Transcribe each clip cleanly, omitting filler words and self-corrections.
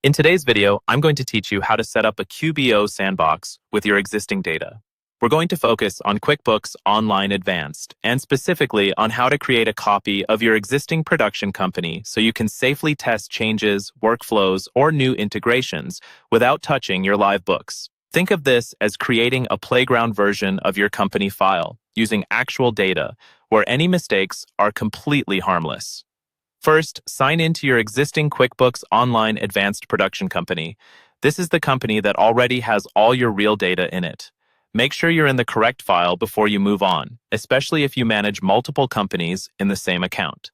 In today's video, I'm going to teach you how to set up a Qbo Sandbox with your existing data. We're going to focus on QuickBooks Online Advanced, and specifically on how to create a copy of your existing production company so you can safely test changes, workflows, or new integrations without touching your live books. Think of this as creating a playground version of your company file using actual data, where any mistakes are completely harmless. First, sign into your existing QuickBooks Online Advanced production company. This is the company that already has all your real data in it. Make sure you're in the correct file before you move on, especially if you manage multiple companies in the same account.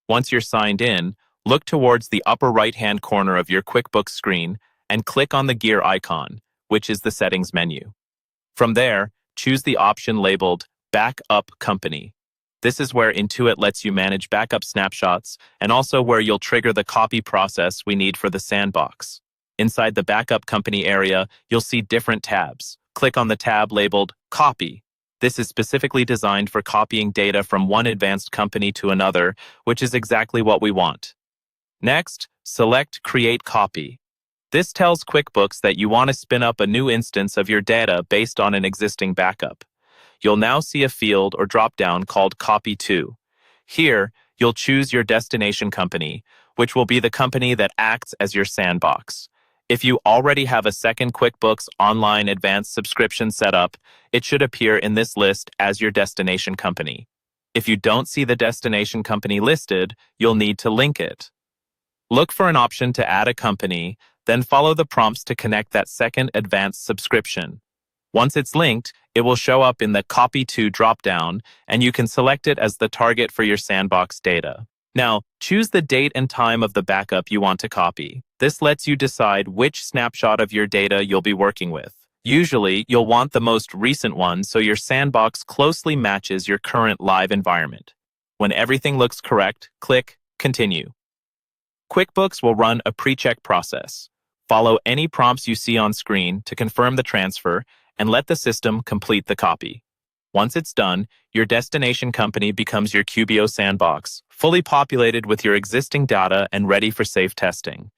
Once you're signed in, look towards the upper right-hand corner of your QuickBooks screen and click on the gear icon, which is the settings menu. From there, choose the option labeled Backup Company. This is where Intuit lets you manage backup snapshots and also where you'll trigger the copy process we need for the sandbox. Inside the backup company area, you'll see different tabs. Click on the tab labeled Copy. This is specifically designed for copying data from one advanced company to another, which is exactly what we want. Next, select Create Copy. This tells QuickBooks that you want to spin up a new instance of your data based on an existing backup. You'll now see a field or drop-down called Copy To. Here, you'll choose your destination company, which will be the company that acts as your sandbox. If you already have a second QuickBooks Online Advanced subscription set up, it should appear in this list as your destination company. If you don't see the destination company listed, you'll need to link it. Look for an option to add a company, then follow the prompts to connect that second advanced subscription. Once it's linked, it will show up in the Copy To dropdown, and you can select it as the target for your sandbox data. Now, choose the date and time of the backup you want to copy. This lets you decide which snapshot of your data you'll be working with. Usually, you'll want the most recent one so your sandbox closely matches your current live environment. When everything looks correct, click Continue. QuickBooks will run a pre-check process. Follow any prompts you see on screen to confirm the transfer and let the system complete the copy. Once it's done, your destination company becomes your Qbo Sandbox, fully populated with your existing data and ready for safe testing.